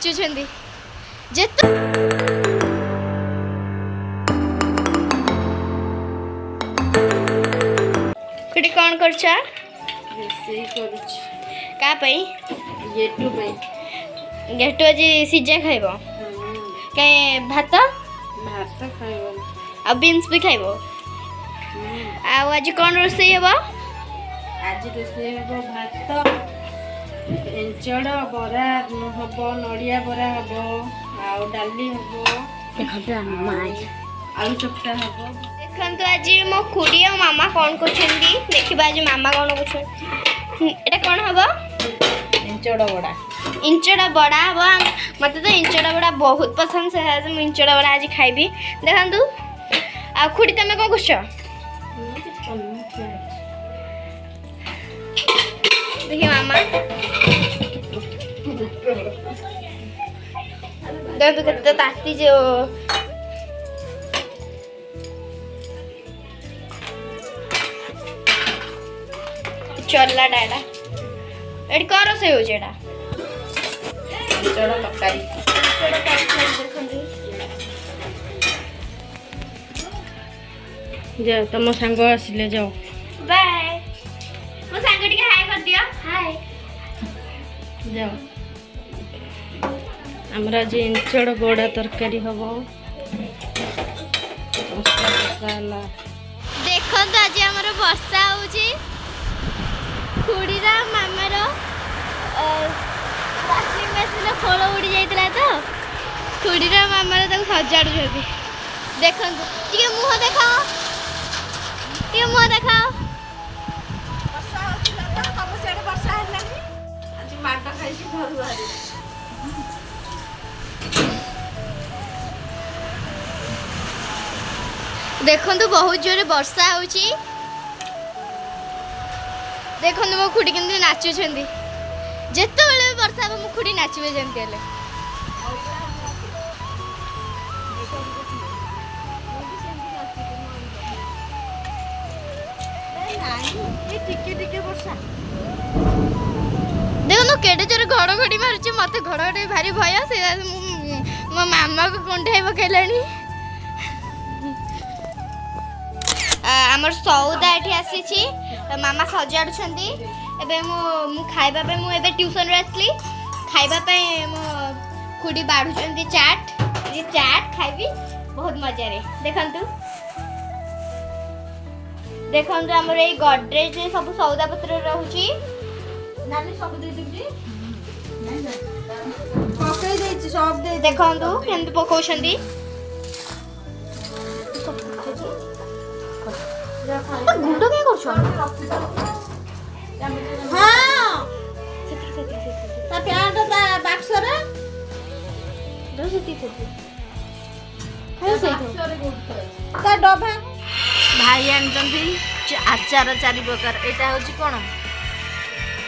नाचुछंदी जेतु कुड़ी कौन करछ रोषेई करूछ का पई येटू पे गेटो जी सिजा खाइबो के भात भात खाइबो आ बीन्स भी खाइबो आ आज कौन रोषेई हेबो आज रोषेई हेबो भात एंचड़ बरा हबो नड़िया बरा हबो आ डाली हबो आलू चपटा हबो देखंतु आज मो खुड़ी और मामा कौन करछंदी देखिबा आज मामा कौन करछन एटा कौन हबो एंचड़ बड़ा इंचड़ा बड़ा हबो मते तो इंचड़ा बड़ा बहुत पसंद से आज मैं इंचड़ा बड़ा आज खाइबी देखंतु आ खुड़ी तमे कौन करछ देखिए मामा देखो कितना ताती जो चला डाडा एडी कर से हो जेडा एंचड़ तकाई जा तुम सांग आसिले जाओ बाय मो सांग टिके हाय कर दियो हाय जाओ हमरा जे एंचड़ बड़ा तरकारी हबो मसाला देखो तो आज हमर वर्षा होची खुड़ीरा मामार वाशिंग मशीन खोल उड़ी जाइतला तो खुड़ीरा मामार तक सजाड़ुछथि देखंतु टिके मुह देखाओ टिके मुह देखाओ वर्षा होतिला त सब सेड वर्षा हलानी आज माट खाइछि घरु बाहर देखंतु बहुत जोरे वर्षा होची देखंतु मो खुड़ी केंदी नाचुछंदी जेते बेले वर्षा मो खुड़ी नाचबे जेंती हेले टिके टिके वर्षा देखो केडे जोरे घड़घड़ी मारुची मते घड़घड़ी भारी भय से मो मामा को कुंठाई पकेलानी आमर सौदा एठी आसीची मामा सजाडुछंदी एबे मु खाइबा पे मु एबे ट्यूशन रे आसली खाइबा पे मो खुडी बाडुछंदी चाट ये चाट खाइबी बहुत मजा रे देखंतु देखंतु हमर ए गॉडरेज रे सब सौदा पत्र रहउची नानी सब दे दिबी पकई देछि सब दे देखंतु केंति पकोछंदी गुंडो क्या करछो हां सेति सेति सेति ता प्यांट ता बाक्स रे दो सेति सेति खायो सेति ता डबा भाई आनचंदी आचार चारि प्रकार एटा होची कोन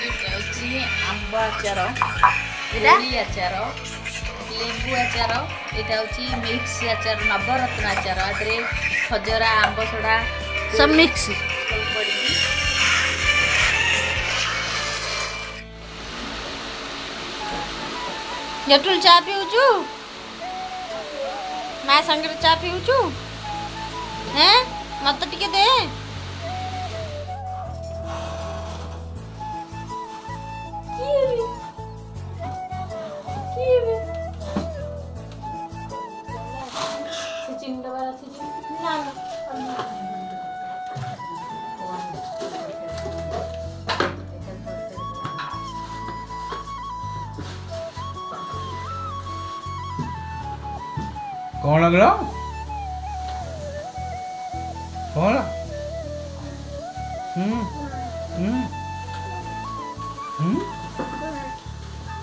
एटा होची आंबा आचार एटा आचार लेंबू आचार एटा होची मिक्स आचार नवरत्न आचार आदरे खजरा आंब सोडा सब मिक्स जटुल चा पिउछु मां संगे चा पिउछु हैं मत टिके दे कौन लगला कौन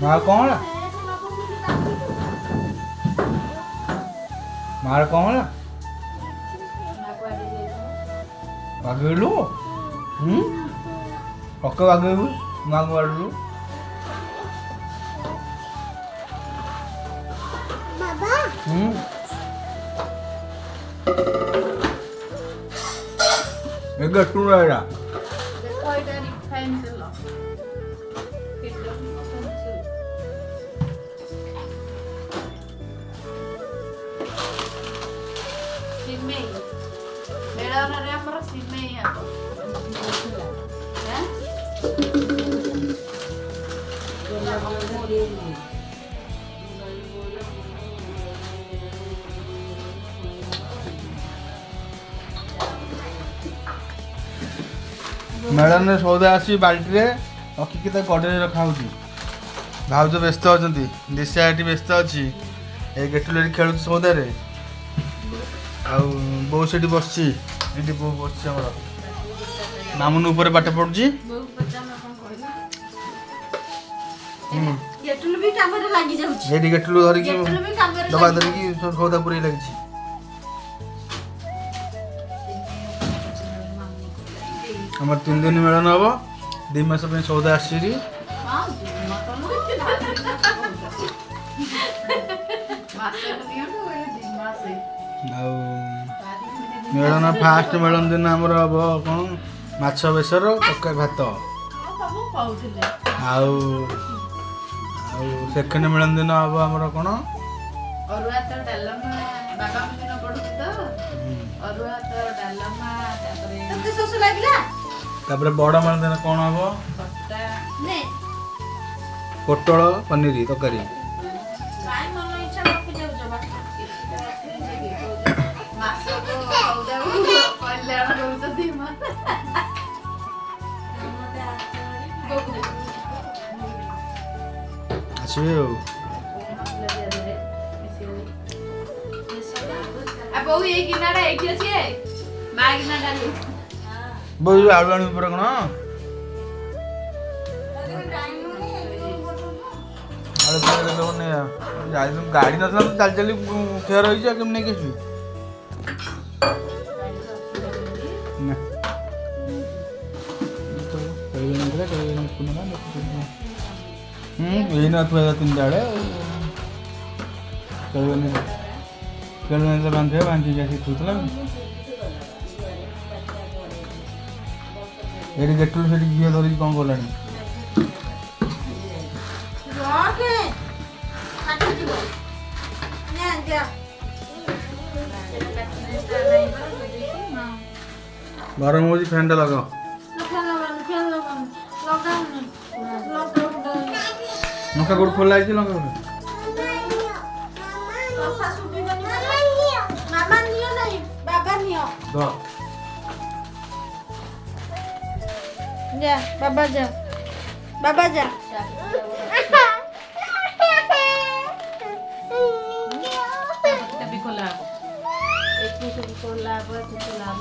मार कौन मार कौन बागेलू ओके बागेलू मांग वाडू बाबा एक गट्टू रहेगा ମେଳନରେ ଆମର ସିମେଇ ହବ। ଆଁ? ମେଳନରେ ସଉଦା ଆସି ବାଲ୍ଟିରେ ରଖିକି ତାକୁ କଡ଼େଇରେ ରଖା ହେଉଛି। ଭାଉଜ ବ୍ୟସ୍ତ ଅଛନ୍ତି, ଦିଶା ଏଠି ବ୍ୟସ୍ତ ଅଛି, ଏଇ ଗେଟୁଲ ଏଠି ଖେଳୁଛି ସଉଦାରେ। ଆଉ ବୋଉ ସେଠି ବସିଛି, ଏଠି ବୋଉ ବସିଛି ଆମର। ମାମୁନ ଉପରେ ପାଠ ପଢୁଛି। ବୋଉ ପଚାରିଲା କଣ କହିଲା? ଗେଟୁଲ ବି କାମରେ ଲାଗି ଯାଉଛି। ଏଇଠି ଗେଟୁଲ ଧରିକି ଗେଟୁଲ ବି କାମରେ ଡବା ଲାଗି ଧରିକି ସଉଦା ପୁରେଇ ଲାଗିଛି। ଆମର 3 ଦିନ ମେଳନ ହବ, 2 ମାସ ପାଇଁ ସଉଦା ଆସିଛି। ହଁ, ମଟନ ମାସକୁ ନିଅନ୍ତୁ, ଏଇ 2 ମାସ। ଆଉ ମେଳନ ଫାଷ୍ଟ ମେଳନ ଦିନ ଆମର ହବ କ'ଣ ମାଛ ବେସର ତରକାରୀ ଭାତ। ସବୁ କହୁଥିଲେ। ଆଉ ସେକେଣ୍ଡ ମେଳନ ଦିନ ହବ ଆମର କ'ଣ ଅରୁଆ ତ ଡାଲମା। ବାବା ଦିନ ପଢୁଛି ତ ଅରୁଆ ତ ଡାଲମା, ତାପରେ କେତେ ଶୋଷ ଲାଗିଲା। ତାପରେ ବଡ଼ ମେଳନ ଦିନ କ'ଣ ହବ ଖଟା। ପୋଟଳ ପନିର ତରକାରୀ। କାଇଁ ମନ ଇଚ୍ଛା ରଖି ଯାଉଛ ବା? ମାସକୁ ସଉଦାକୁ କଲ୍ୟାଣ ଦଉଛନ୍ତି ମତେ। ଆସିବେ ଆଉ। ବୋଉ ଏଇ ଗିନାଟା ଏଇଠି ଅଛି, ମା ଗିନା ଡାଲି। ବୋଉ ଆଳୁ ଆଣିବ ପରେ କ'ଣ ଆଳୁ ଗାଡ଼ି ନଥିଲା ତ ଚାଲି ଚାଲି କ୍ଷୟ ରହିଛି, ଆଉ କେମିତି ନେଇକି ଆସିବି? ନା ଏଇନା ଥୁଆ 3ଟା ବେଳେ ବାନ୍ଧିବା ବାନ୍ଧିକି ଆସିକି ଥୁଥିଲା। ଏଠି ଗେଟୁଲ ସେଠି ଘିଅ ଧରିକି କ'ଣ କଲାଣି? ଗରମ ହଉଛି, ଫ୍ୟାନ୍ଟା ଲଗାଅ। ଲଙ୍କା କୋଉଠି ଖୋଲା ହେଇଛି? ଲଙ୍କା କୋଉଠି? ଯା ବାବା ଯା, ବାବା ଯା। ଖୋଲା ହବ, ଏଠି ସବୁ ଖୋଲା ହବ, ଏଠି ଖୋଲା ହବ।